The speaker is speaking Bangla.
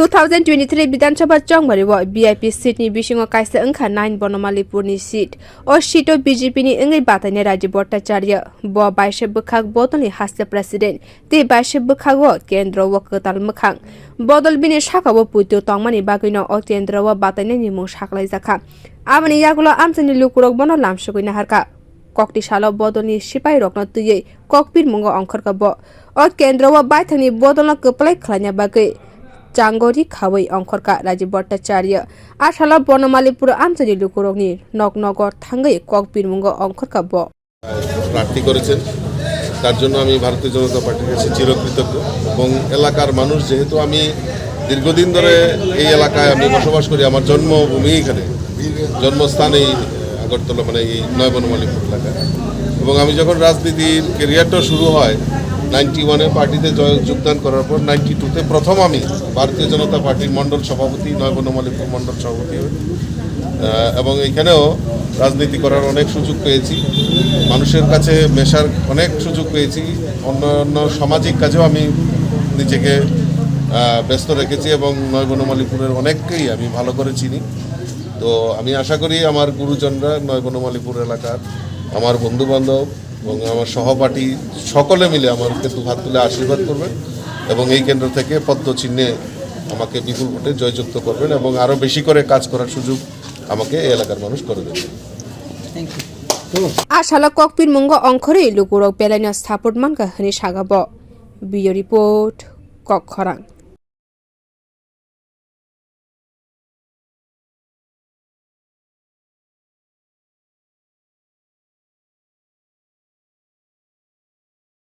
2023 Bidhansabha chongmario BIP seat ni bisingo kaisa wngkha 9 bonomalipur ni seat o seat o BJP ni wngwi batainai Rajib Bhattacharya bo baisa bwkhak bodol ni haste president te baisa bwkhak o kendra o kwtal mwkhang bodol bini saka o puito tongmani bagino o kendra o batainai ni mung saklai jakha amani yagulo amchani lukurok bono lamsukui naharka kokti salo bodol ni sipai rokno tuyei kokpir mungo ongkhorka bo o kendra o baithani bodol no kwplai khlanya bagui Changgori khawai ongkhorka Rajib Bhattacharya ashala bonomalipur amchani lukurokni নগর থাঙ্গাই kokpir mungo ongkhorka bo প্রার্থী করেছেন তার জন্য আমি ভারতীয় জনতা পার্টির কাছে চিরকৃতজ্ঞ এবং এলাকার মানুষ যেহেতু আমি দীর্ঘদিন ধরে এই এলাকায় আমি বসবাস করি আমার জন্মভূমি এখানে জন্মস্থান এই আগরতলা মানে এই নয় বনমালীপুর এলাকায় এবং আমি যখন রাজনীতির ক্যারিয়ারটা শুরু হয় 91-এ পার্টিতে যোগদান করার পর 92-তে প্রথম আমি ভারতীয় জনতা পার্টির মণ্ডল সভাপতি নয় বনমালীপুর মণ্ডল সভাপতি হই এবং এখানেও রাজনীতি করার অনেক সুযোগ পেয়েছি মানুষের কাছে মেশার অনেক সুযোগ পেয়েছি অন্যান্য সামাজিক কাজেও আমি নিজেকে ব্যস্ত রেখেছি এবং নয় বনমালীপুরের অনেককেই আমি ভালো করে চিনি তো আমি আশা করি আমার গুরুজনরা নয় বনমালীপুর এলাকার আমার বন্ধুবান্ধব এবং আমার সহপাঠী সকলে মিলে আমাকে হাত তুলে আশীর্বাদ করবেন এবং এই কেন্দ্র থেকে পদ্ম চিহ্নে আমাকে বিপুল ভোটে জয়যুক্ত করবেন এবং আরও বেশি করে কাজ করার সুযোগ আমাকে এই এলাকার মানুষ করে দেবেন ashala kokpir mungo ongkhori lukurok belanya support manka hani sagabo video report kokkhorang